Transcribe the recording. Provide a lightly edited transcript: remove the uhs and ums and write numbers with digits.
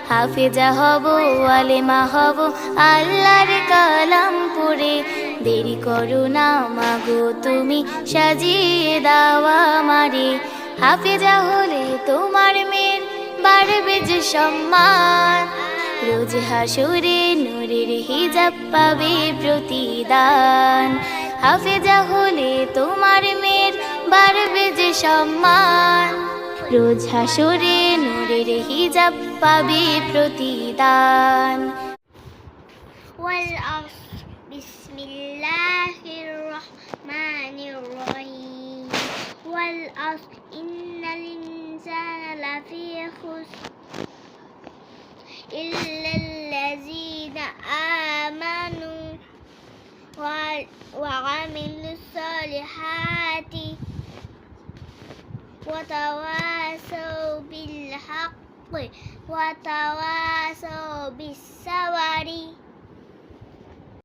হাফেজা হব আলেমা হব আল্লাহর কালাম পড়ে। দেরি করো না মাগো তুমি সাজিয়ে দাও আমারে। হাফেজা হলে তোমার মেয়ের বাড়বে যে সম্মান, রোজ হাসরে নূরের হিজাব পাবে প্রতিদান। হাফেজা হলে তোমার মেয়ের বাড়বে যে সম্মান, রোজ হাসরে নূরের হিজাব পাবে প্রতিদান। বিসমিল্লাহির রহমানির রহিম। ওয়াল আসর ইন্নাল ইনসানা লাফি খুসর ইল্লাল্লাযীনা আমানু ওয়া আমিলুস সালিহাতি ওয়া তাওয়াসাউ বিল হাক্কি ওয়া তাওয়াসাউ বিস সাবরি।